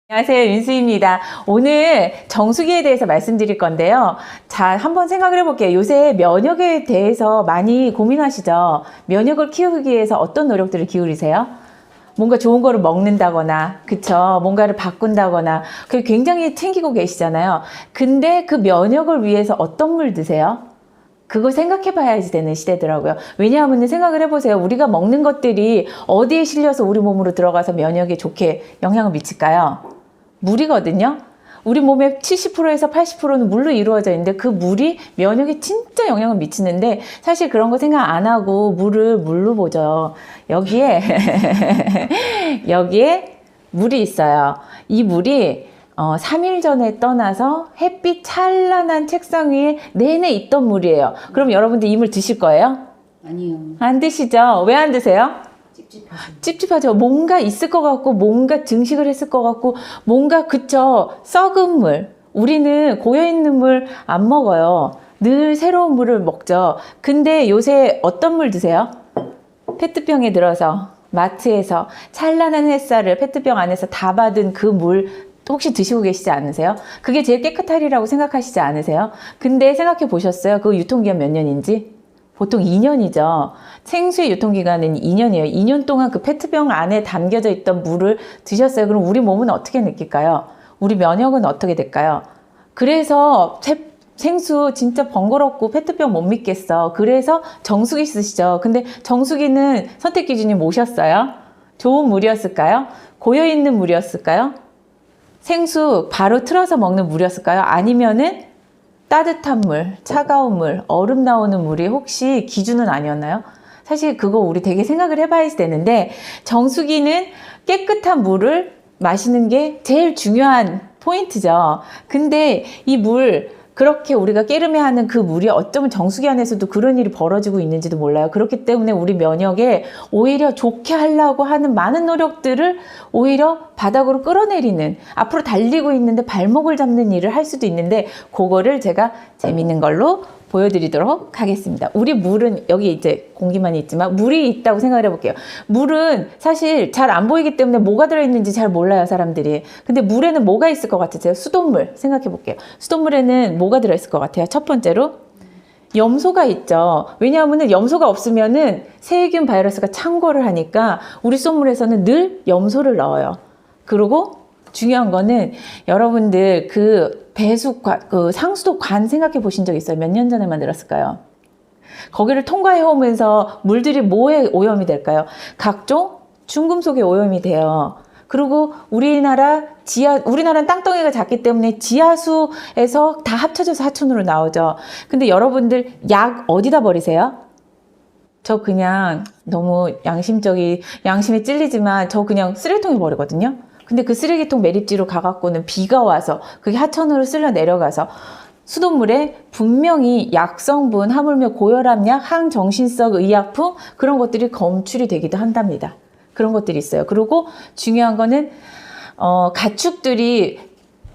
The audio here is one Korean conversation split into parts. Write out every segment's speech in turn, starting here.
안녕하세요, 윤수입니다. 오늘 정수기에 대해서 말씀드릴 건데요. 자, 한번 생각을 해볼게요. 요새 면역에 대해서 많이 고민하시죠? 면역을 키우기 위해서 어떤 노력들을 기울이세요? 뭔가 좋은 거를 먹는다거나, 그쵸? 뭔가를 바꾼다거나, 그게 굉장히 챙기고 계시잖아요. 근데 그 면역을 위해서 어떤 물 드세요? 그거 생각해 봐야지 되는 시대더라고요. 왜냐하면 생각을 해보세요. 우리가 먹는 것들이 어디에 실려서 우리 몸으로 들어가서 면역에 좋게 영향을 미칠까요? 물이거든요. 우리 몸의 70%에서 80%는 물로 이루어져 있는데 그 물이 면역에 진짜 영향을 미치는데 사실 그런 거 생각 안 하고 물을 물로 보죠. 여기에 여기에 물이 있어요. 이 물이 3일 전에 떠나서 햇빛 찬란한 책상 위에 내내 있던 물이에요. 그럼 여러분들 이 물 드실 거예요? 아니요. 안 드시죠? 왜 안 드세요? 찝찝하죠. 뭔가 있을 것 같고 뭔가 증식을 했을 것 같고 뭔가 그쵸. 썩은 물. 우리는 고여있는 물 안 먹어요. 늘 새로운 물을 먹죠. 근데 요새 어떤 물 드세요? 페트병에 들어서 마트에서 찬란한 햇살을 페트병 안에서 다 받은 그 물 혹시 드시고 계시지 않으세요? 그게 제일 깨끗하리라고 생각하시지 않으세요? 근데 생각해 보셨어요? 그 유통기한 몇 년인지? 보통 2년이죠. 생수의 유통기간은 2년이에요. 2년 동안 그 페트병 안에 담겨져 있던 물을 드셨어요. 그럼 우리 몸은 어떻게 느낄까요? 우리 면역은 어떻게 될까요? 그래서 생수 진짜 번거롭고 페트병 못 믿겠어. 그래서 정수기 쓰시죠. 근데 정수기는 선택 기준이 뭐셨어요? 좋은 물이었을까요? 고여있는 물이었을까요? 생수 바로 틀어서 먹는 물이었을까요? 아니면은 따뜻한 물, 차가운 물, 얼음 나오는 물이 혹시 기준은 아니었나요? 사실 그거 우리 되게 생각을 해봐야 되는데 정수기는 깨끗한 물을 마시는 게 제일 중요한 포인트죠. 근데 이 물 그렇게 우리가 깨름해하는 그 물이 어쩌면 정수기 안에서도 그런 일이 벌어지고 있는지도 몰라요. 그렇기 때문에 우리 면역에 오히려 좋게 하려고 하는 많은 노력들을 오히려 바닥으로 끌어내리는, 앞으로 달리고 있는데 발목을 잡는 일을 할 수도 있는데 그거를 제가 재밌는 걸로 보여드리도록 하겠습니다. 우리 물은 여기 이제 공기만 있지만 물이 있다고 생각을 해볼게요. 물은 사실 잘 안 보이기 때문에 뭐가 들어있는지 잘 몰라요, 사람들이. 근데 물에는 뭐가 있을 것 같으세요? 수돗물 생각해 볼게요. 수돗물에는 뭐가 들어있을 것 같아요? 첫 번째로 염소가 있죠. 왜냐하면 염소가 없으면은 세균 바이러스가 창궐을 하니까 우리 수돗물에서는 늘 염소를 넣어요. 그리고 중요한 거는 여러분들 그 배수관, 그 상수도관 생각해 보신 적 있어요? 몇 년 전에 만들었을까요? 거기를 통과해 오면서 물들이 뭐에 오염이 될까요? 각종 중금속에 오염이 돼요. 그리고 우리나라는 땅덩이가 작기 때문에 지하수에서 다 합쳐져서 하천으로 나오죠. 근데 여러분들 약 어디다 버리세요? 저 그냥 너무 양심에 찔리지만 저 그냥 쓰레기통에 버리거든요. 근데 그 쓰레기통 매립지로 가갖고는 비가 와서 그게 하천으로 쓸려 내려가서 수돗물에 분명히 약성분, 하물며 고혈압약, 항정신성 의약품 그런 것들이 검출이 되기도 한답니다. 그런 것들이 있어요. 그리고 중요한 거는 가축들이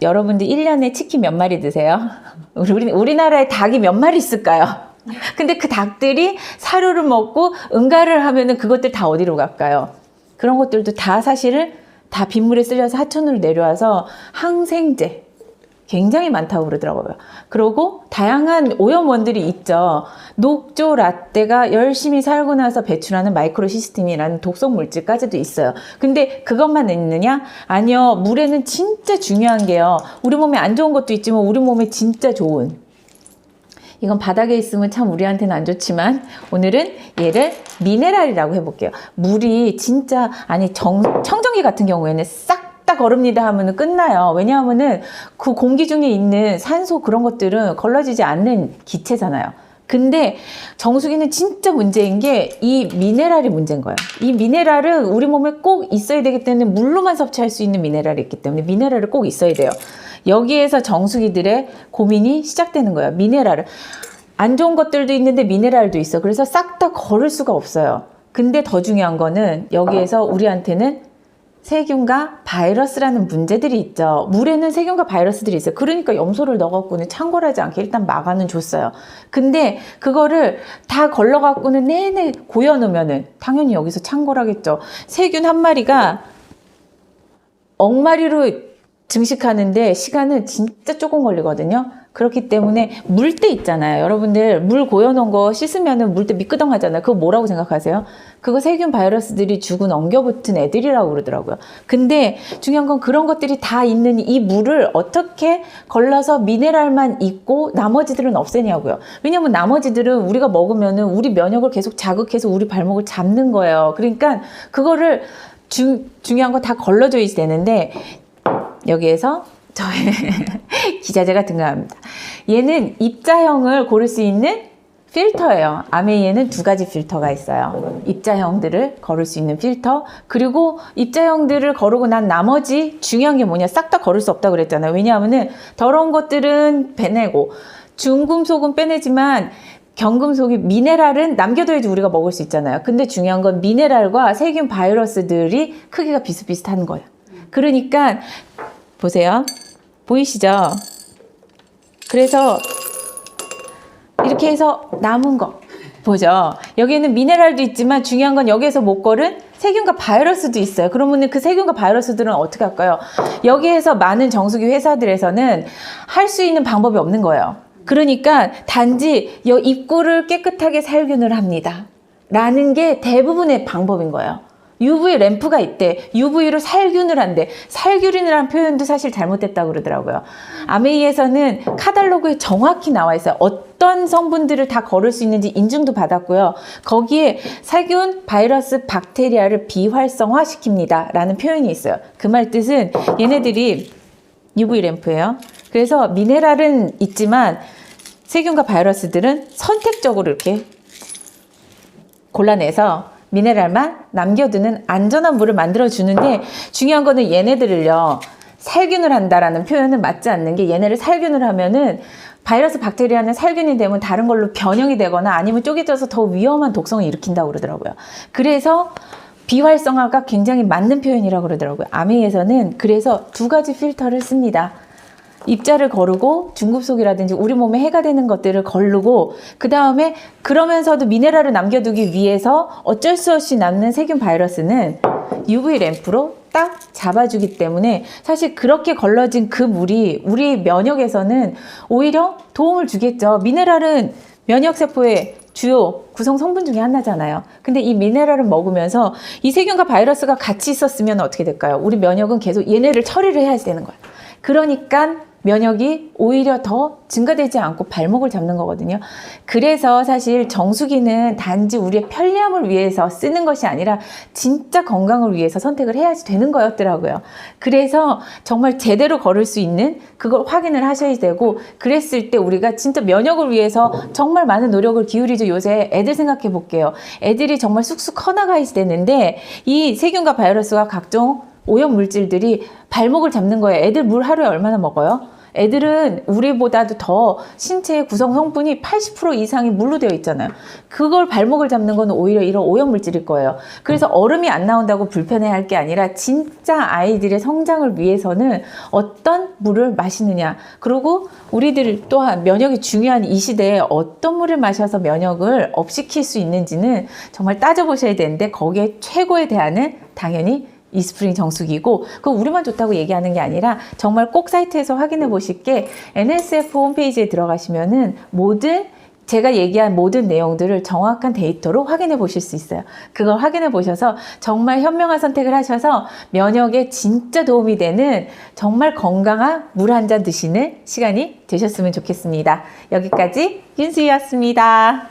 여러분들 1년에 치킨 몇 마리 드세요? 우리나라에 닭이 몇 마리 있을까요? 근데 그 닭들이 사료를 먹고 응가를 하면은 그것들 다 어디로 갈까요? 그런 것들도 다 사실은 다 빗물에 쓸려서 하천으로 내려와서 항생제 굉장히 많다고 그러더라고요. 그리고 다양한 오염원들이 있죠. 녹조 라떼가 열심히 살고 나서 배출하는 마이크로시스틴이라는 독성 물질까지도 있어요. 근데 그것만 있느냐? 아니요. 물에는 진짜 중요한 게요. 우리 몸에 안 좋은 것도 있지만 우리 몸에 진짜 좋은, 이건 바닥에 있으면 참 우리한테는 안 좋지만 오늘은 얘를 미네랄이라고 해볼게요. 물이 진짜 청정기 같은 경우에는 싹 다 거릅니다 하면 끝나요. 왜냐하면은 그 공기 중에 있는 산소 그런 것들은 걸러지지 않는 기체잖아요. 근데 정수기는 진짜 문제인 게 이 미네랄이 문제인 거예요. 이 미네랄은 우리 몸에 꼭 있어야 되기 때문에 물로만 섭취할 수 있는 미네랄이 있기 때문에 미네랄을 꼭 있어야 돼요. 여기에서 정수기들의 고민이 시작되는 거예요. 미네랄을. 안 좋은 것들도 있는데 미네랄도 있어. 그래서 싹 다 거를 수가 없어요. 근데 더 중요한 거는 여기에서 우리한테는 세균과 바이러스라는 문제들이 있죠. 물에는 세균과 바이러스들이 있어요. 그러니까 염소를 넣어갖고는 창궐하지 않게 일단 막아는 줬어요. 근데 그거를 다 걸러갖고는 내내 고여놓으면은 당연히 여기서 창궐하겠죠. 세균 한 마리가 억마리로 증식하는데 시간은 진짜 조금 걸리거든요. 그렇기 때문에 물때 있잖아요. 여러분들 물 고여놓은 거 씻으면은 물때 미끄덩하잖아요. 그거 뭐라고 생각하세요? 그거 세균 바이러스들이 주고 넘겨붙은 애들이라고 그러더라고요. 근데 중요한 건 그런 것들이 다 있는 이 물을 어떻게 걸러서 미네랄만 있고 나머지들은 없애냐고요. 왜냐면 나머지들은 우리가 먹으면은 우리 면역을 계속 자극해서 우리 발목을 잡는 거예요. 그러니까 그거를 중요한 거 다 걸러줘야 되는데 여기에서 저의 기자재가 등장합니다. 얘는 입자형을 고를 수 있는 필터예요. 아메이에는 두 가지 필터가 있어요. 입자형들을 거를 수 있는 필터, 그리고 입자형들을 거르고 난 나머지 중요한 게 뭐냐, 싹 다 거를 수 없다고 그랬잖아요. 왜냐하면은 더러운 것들은 빼내고 중금속은 빼내지만 경금속이 미네랄은 남겨둬야지 우리가 먹을 수 있잖아요. 근데 중요한 건 미네랄과 세균 바이러스들이 크기가 비슷비슷한 거예요. 그러니까 보세요. 보이시죠? 그래서 이렇게 해서 남은 거 보죠. 여기에는 미네랄도 있지만 중요한 건 여기에서 못 걸은 세균과 바이러스도 있어요. 그러면 그 세균과 바이러스들은 어떻게 할까요? 여기에서 많은 정수기 회사들에서는 할 수 있는 방법이 없는 거예요. 그러니까 단지 이 입구를 깨끗하게 살균을 합니다. 라는 게 대부분의 방법인 거예요. UV 램프가 있대. UV로 살균을 한대. 살균이라는 표현도 사실 잘못됐다고 그러더라고요. 아메이에서는 카탈로그에 정확히 나와 있어요. 어떤 성분들을 다 거를 수 있는지 인증도 받았고요. 거기에 살균, 바이러스, 박테리아를 비활성화 시킵니다. 라는 표현이 있어요. 그 말 뜻은 얘네들이 UV 램프예요. 그래서 미네랄은 있지만 세균과 바이러스들은 선택적으로 이렇게 골라내서 미네랄만 남겨두는 안전한 물을 만들어주는데 중요한 거는 얘네들을요, 살균을 한다라는 표현은 맞지 않는 게 얘네를 살균을 하면은 바이러스 박테리아는 살균이 되면 다른 걸로 변형이 되거나 아니면 쪼개져서 더 위험한 독성을 일으킨다고 그러더라고요. 그래서 비활성화가 굉장히 맞는 표현이라고 그러더라고요. 아메이에서는 그래서 두 가지 필터를 씁니다. 입자를 거르고 중금속이라든지 우리 몸에 해가 되는 것들을 거르고 그 다음에 그러면서도 미네랄을 남겨두기 위해서 어쩔 수 없이 남는 세균 바이러스는 UV 램프로 딱 잡아주기 때문에 사실 그렇게 걸러진 그 물이 우리 면역에서는 오히려 도움을 주겠죠. 미네랄은 면역세포의 주요 구성 성분 중에 하나잖아요. 근데 이 미네랄을 먹으면서 이 세균과 바이러스가 같이 있었으면 어떻게 될까요? 우리 면역은 계속 얘네를 처리를 해야 되는 거예요. 그러니까 면역이 오히려 더 증가되지 않고 발목을 잡는 거거든요. 그래서 사실 정수기는 단지 우리의 편리함을 위해서 쓰는 것이 아니라 진짜 건강을 위해서 선택을 해야지 되는 거였더라고요. 그래서 정말 제대로 걸을 수 있는 그걸 확인을 하셔야 되고, 그랬을 때 우리가 진짜 면역을 위해서 정말 많은 노력을 기울이죠. 요새 애들 생각해 볼게요. 애들이 정말 쑥쑥 커나가야 되는데 이 세균과 바이러스와 각종 오염 물질들이 발목을 잡는 거예요. 애들 물 하루에 얼마나 먹어요? 애들은 우리보다도 더 신체의 구성 성분이 80% 이상이 물로 되어 있잖아요. 그걸 발목을 잡는 건 오히려 이런 오염 물질일 거예요. 그래서 얼음이 안 나온다고 불편해할 게 아니라 진짜 아이들의 성장을 위해서는 어떤 물을 마시느냐, 그리고 우리들 또한 면역이 중요한 이 시대에 어떤 물을 마셔서 면역을 업시킬 수 있는지는 정말 따져보셔야 되는데, 거기에 최고의 대안은 당연히 이스프링 정수기고, 그거 우리만 좋다고 얘기하는 게 아니라 정말 꼭 사이트에서 확인해 보실 게, NSF 홈페이지에 들어가시면은 제가 얘기한 모든 내용들을 정확한 데이터로 확인해 보실 수 있어요. 그걸 확인해 보셔서 정말 현명한 선택을 하셔서 면역에 진짜 도움이 되는 정말 건강한 물 한 잔 드시는 시간이 되셨으면 좋겠습니다. 여기까지 윤수희였습니다.